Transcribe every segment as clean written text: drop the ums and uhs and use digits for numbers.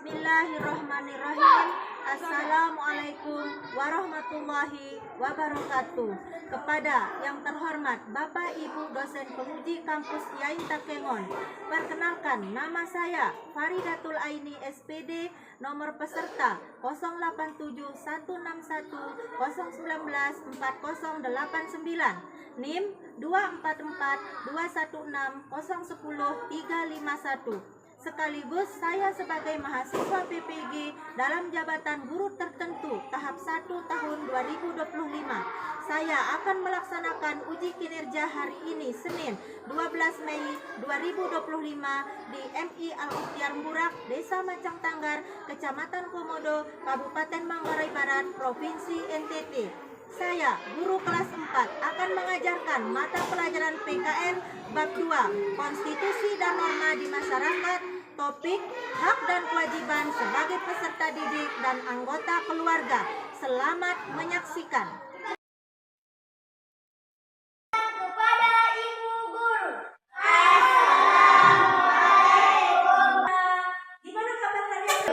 Bismillahirrahmanirrahim. Assalamualaikum warahmatullahi wabarakatuh. Kepada yang terhormat Bapak Ibu dosen penguji kampus Yain Takengon, perkenalkan nama saya Faridatul Aini SPD, nomor peserta 0871019409, NIM 244216010 sekaligus saya sebagai mahasiswa PPG dalam jabatan guru tertentu tahap 1 tahun 2025. Saya akan melaksanakan uji kinerja hari ini Senin 12 Mei 2025 di MI Al-Ikhtiar Murak, Desa Macang Tanggar, Kecamatan Komodo, Kabupaten Manggarai Barat, Provinsi NTT. Saya, guru kelas 4, akan mengajarkan mata pelajaran PKN Bab 2, Konstitusi dan Norma di Masyarakat, topik hak dan kewajiban sebagai peserta didik dan anggota keluarga. Selamat menyaksikan. Kepada Ibu Guru. Gimana kabar kalian?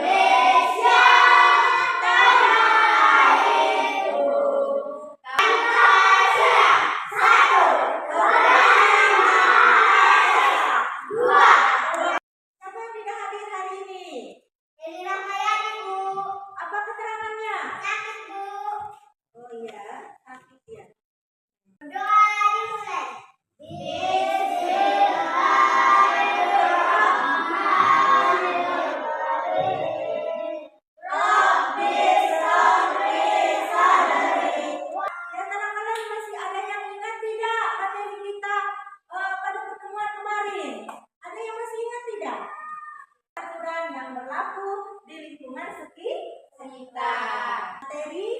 Materi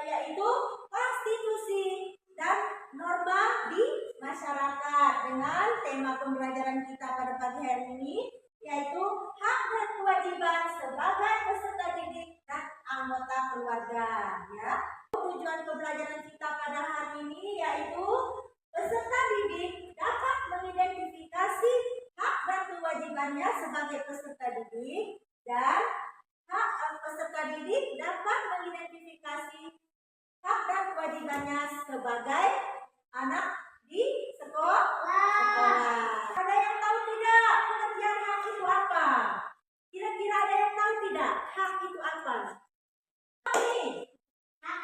yaitu konstitusi dan norma di masyarakat, dengan tema pembelajaran kita pada pagi hari ini yaitu hak dan kewajiban sebagai peserta didik dan anggota keluarga. Ya, tujuan pembelajaran kita pada hari ini yaitu peserta didik dapat mengidentifikasi hak dan kewajibannya sebagai peserta didik, dan peserta didik dapat mengidentifikasi hak dan kewajibannya sebagai anak di sekolah. Ada yang tahu tidak pengertian hak itu apa? Kira-kira ada yang tahu tidak hak itu apa? Hak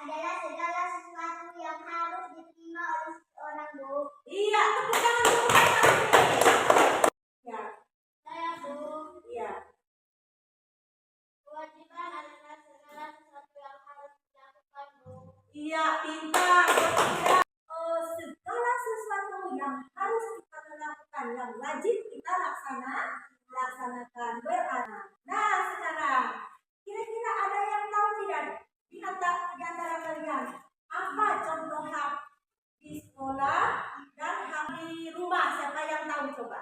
adalah segala sesuatu yang harus diterima oleh seorang, Bu. Iya, tepuk tangan dulu. Ya. Saya, Bu. Iya. Kewajiban adalah segala sesuatu yang harus dilakukan, Bu. Iya, pintar. Segala sesuatu yang harus kita lakukan, yang wajib kita laksanakan beranak. Nah, sekarang kira-kira ada yang tahu tidak di antara kalian apa contoh hak di sekolah dan hak di rumah? Siapa yang tahu coba?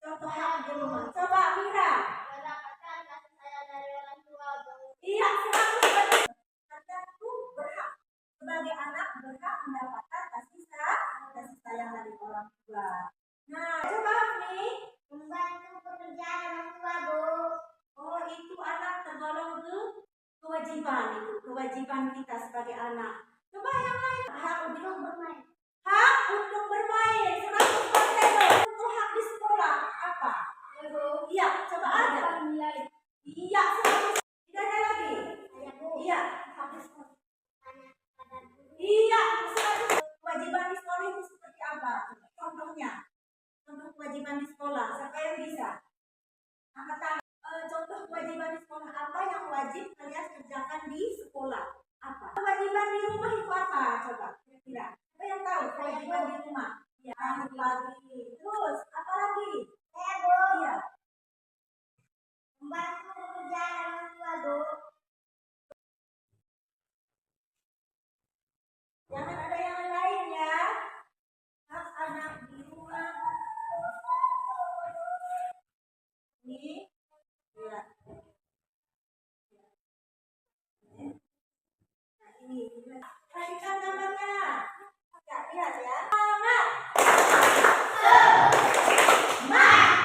Contoh hak di rumah. Coba Mira. Mendapatkan kasih sayang dari orang tua, Bu. Iya, 100%. Kalian tuh berhak sebagai anak berhak mendapatkan kasih sayang dari orang tua. Nah, coba nih Membantu pekerjaan orang tua, Bu. oh, itu anak tergolong kewajiban kita sebagai anak. Coba yang lain, hak untuk bermain. Hak untuk bermain 100%. Untuk hak di sekolah apa? Iya, coba ada. Iya, 100%. Tidak ada lagi. Iya, hak di sekolah. Iya, 100%. Kewajiban di sekolah itu seperti apa? Contohnya, contoh kewajiban di sekolah. Siapa yang bisa? Angkat tangan. Contoh kewajiban di sekolah apa yang wajib kalian kerjakan di sekolah? Apa? Kewajiban di rumah itu apa? Coba kira-kira. Siapa yang tahu kewajiban di rumah? Ya, pagi. Terus apa lagi? Saya, Bu. Iya. Membantu pekerjaan orang tua, Bu. Jangan ada yang lain ya. Hak anak di rumah. Ini. Ya. Nah, ini. Perhatikan gambarnya. Ya, lihat ya. Semangat. Semangat.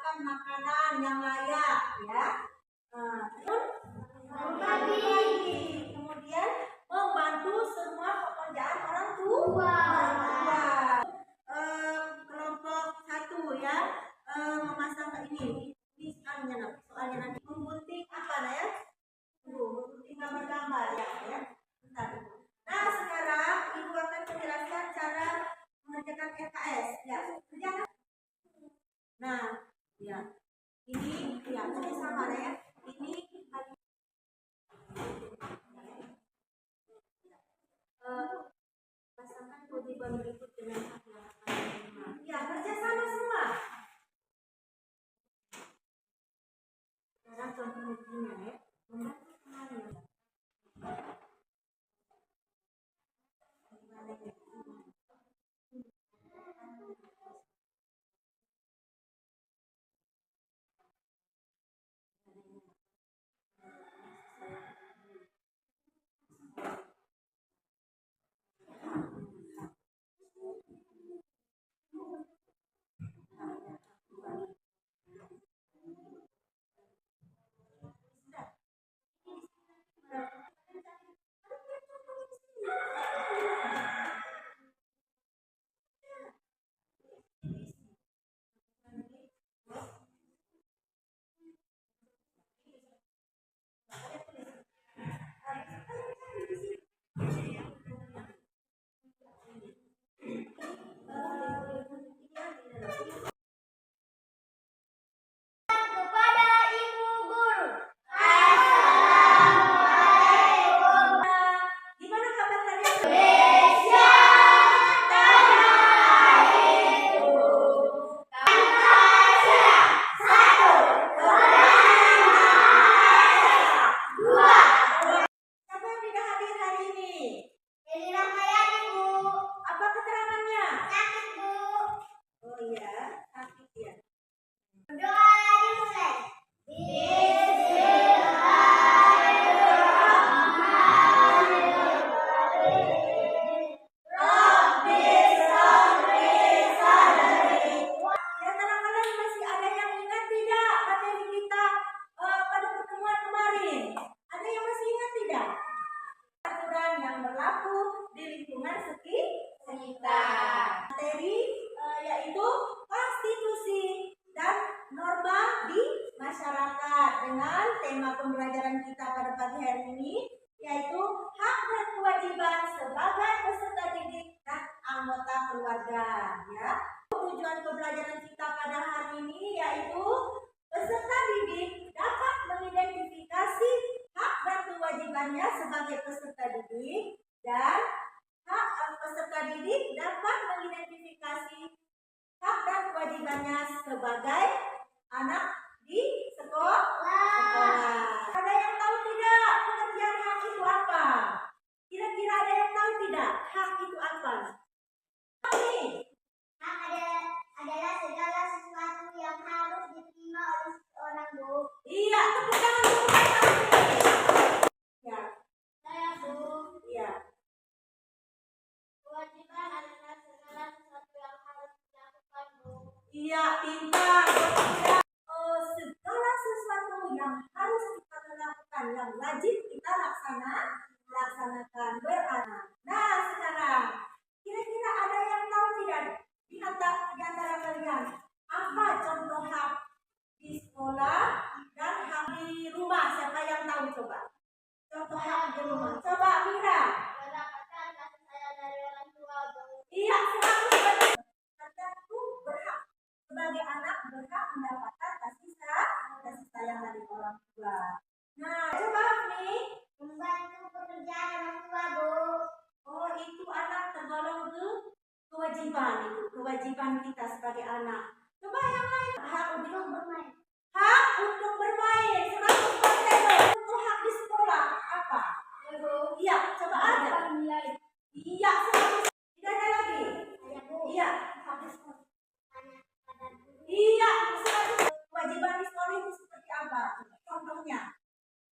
menyediakan makanan yang layak, ya. Kemudian membantu semua pekerjaan orang tua. Kelompok 1 ya, memasang ini soalnya nanti menggunting apa ya? Menggunting gambar-gambar ya. Bentar. Nah, sekarang Ibu akan menjelaskan cara mengerjakan RKS ya. Kerjakan. Nah, ya. Ini ya sama ya. Ini pasangkan kewajiban berikut dengan hak yang akan diterima. Ya, kerja sama semua. Sekarang contohnya ya. Membantu semuanya. Kepada Ibu Guru. Gimana kabar kalian? Siapa yang tidak hadir hari ini? Jadi Ramayani, Bu. Apa keterangannya? Sakit, Bu. Oh iya, sakit ya. Doa dimulai. Di antara kalian masih ada yang ingat tidak materi kita pada pertemuan kemarin? Ada yang masih ingat tidak? Aturan yang berlaku di lingkungan sekitar. Materi yaitu konstitusi dan norma di masyarakat dengan tema pembelajaran kita pada pagi hari ini yaitu hak dan kewajiban sebagai peserta didik dan anggota keluarga. Ya. Tujuan pembelajaran kita pada hari ini yaitu peserta didik dapat mengidentifikasi hak dan kewajibannya sebagai peserta didik dan peserta didik dapat mengidentifikasi hak dan kewajibannya sebagai anak di sekolah. Ada yang tahu tidak pengertian hak itu apa? Kira-kira ada yang tahu tidak hak itu apa? Hak adalah segala sesuatu yang harus diterima oleh seorang, Bu. Iya, tepuk tangan dulu. Ya, Saya, Bu. iya. Kewajiban adalah segala sesuatu yang harus dilakukan, Bu. Iya, pintar. Segala sesuatu yang harus kita lakukan, yang wajib kita laksanakan beranak. Nah, sekarang kira-kira ada yang tahu tidak di antara kalian apa contoh hak di sekolah dan hak di rumah? Siapa yang tahu coba? Contoh hak di rumah. Coba Mira. Mendapatkan kasih sayang dari orang tua, Bu. Iya, 100%. Kalian tuh berhak sebagai anak berhak mendapatkan kasih sayang dari orang tua. Nah, coba nih Membantu pekerjaan orang tua, Bu. oh itu anak tergolong kewajiban kita sebagai anak. Coba yang lain hak untuk bermain. Hak untuk bermain 100%. Untuk hak di sekolah apa? Iya, coba ada. Iya, 100%. Tidak ada lagi. Iya, hak di sekolah. Iya, 100%. Kewajiban di sekolah itu seperti apa? Contohnya,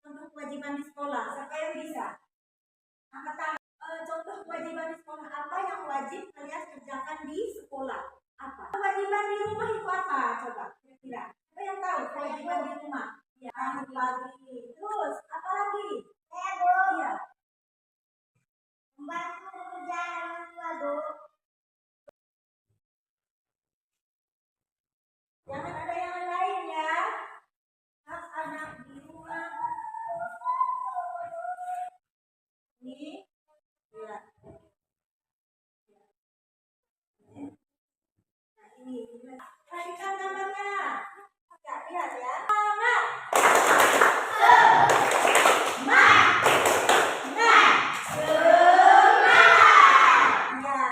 contoh kewajiban di sekolah. Siapa yang bisa? Angkat tangan. Contoh kewajiban di sekolah apa yang wajib kalian kerjakan di sekolah? Apa? Kewajiban di rumah Lihat ya. Ya.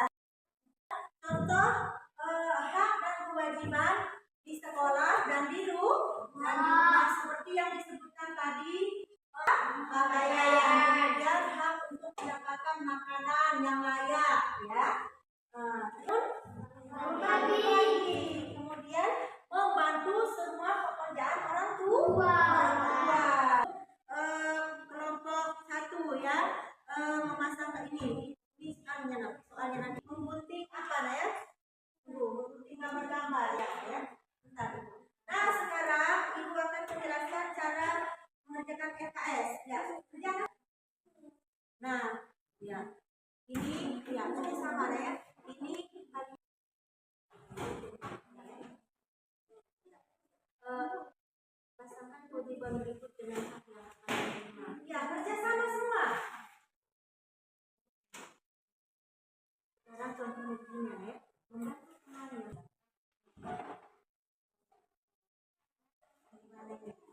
Contoh hak dan kewajiban di sekolah dan di rumah seperti yang disebutkan tadi, pakaian, kemudian hak untuk mendapatkan makanan yang layak, ya. Terus berbagi, kemudian membantu semua pekerjaan orang tua. Kelompok satu ya, memasang ini soalnya nanti memgunting apa ya? Memgunting gambar-gambar ya. Bentar. Nah sekarang ibu akan menjelaskan cara mengerjakan RKS ya. Kerjakan. Nah ya ini ya ini sama ya. Ini pasangkan kewajiban berikut dengan hak yang akan diterima. Ya kerja sama semua. Sekarang contoh ujinya ya. Membantu temannya. Gimana ini?